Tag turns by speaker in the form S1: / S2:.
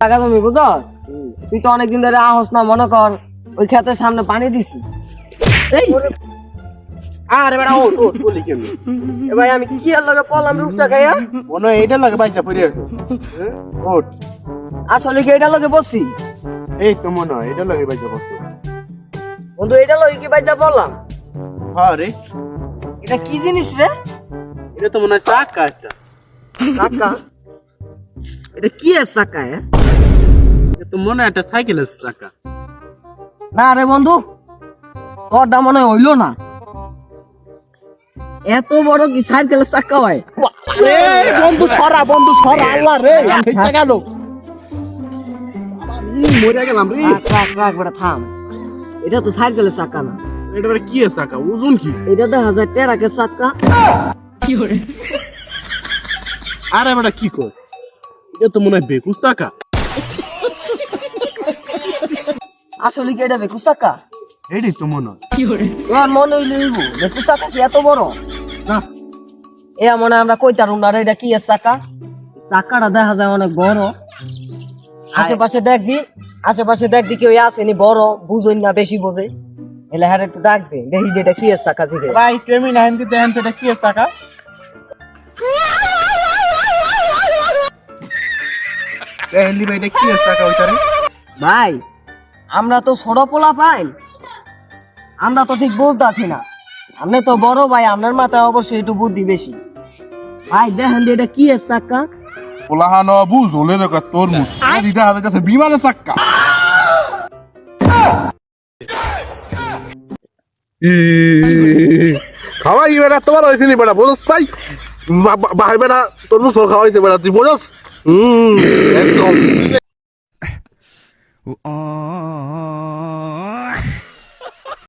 S1: টাকা তুমি বুঝস তুই তো অনেকদিন ধরে আহস না মনে কর ওই ক্ষেতের সামনে পানি দিছি
S2: আরে বেটা ও বলি কেন
S1: এ ভাই আমি কি আর লাগে পড়লাম রুস্টা খাইয়া
S2: মনে হয় এইটা লাগে বাইসা পড়ে আছে ওট
S1: আসলে কি এটা লগে বসছি
S2: এই তো মনে হয় এটা লাগে বাইসা পড়ছে
S1: বন্ধু এটা লগে কি বাইজা পড়লাম
S2: হ্যাঁ রে
S1: এটা কি জিনিস রে
S2: এটা তো মনে হয় চাকা একটা
S1: চাকা এটা কি এর চাকা
S2: এটা তো মনে হয় একটা সাইকেলের চাকা
S1: না রে বন্ধু তোরটা মনে হইলো না এত বড় কি সাইকেলের চাকা হয়
S2: বন্ধু ছড়া আল্লাহ রে এটা গেল মরে গেলাম রে
S1: রাখ বেটা থাম এটা তো সাইকেলের চাকা না
S2: এটা বেটা কি এর চাকা ওজন কি
S1: এটা 1000 টেরাকের চাকা
S2: আরে বেটা কি কর এটা তো মনে হয় বেকুস চাকা
S1: আসলে কি এটা বেকু চাকা
S2: এটাই তো মনে হয়
S1: তোমার মনে হইলে বেকু চাকা কি এত বড়
S2: না
S1: এ মনে হয় আমরা কইতারুম না রে এটা কি এর চাকা চাকাটা দেখা যায় অনেক বড় আশেপাশে দেখবি কেউ আসেনি বড় বুঝই না বেশি বোঝে এলে হ্যাঁ একটু ডাকবে দেখি যে এটা কি এর চাকা জিগে
S2: ভাই তুমি না হিন্দি দেখেন এটা কি এর চাকা হিন্দি ভাই এটা কি এর চাকা ওইটারে
S1: ভাই আমরা তো ছোট পোলা পাই আমরা তো ঠিক বুঝতেছি না আপনি তো বড় ভাই আপনার মাথায় অবশ্যই একটু বুদ্ধি বেশি ভাই দেখেন যে এটা কি এর চাকা
S3: পোলাহানো বুঝ হলে রে তরমুজ দিদা হাতের কাছে বিমানের চাক্কা
S4: খাওয়াই বেটা তোমার হয়েছে নি বেটা বোঝস তাই ভাই বেটা তরমুজ ফল খাওয়াইছে বেটা তুই বোঝস একদম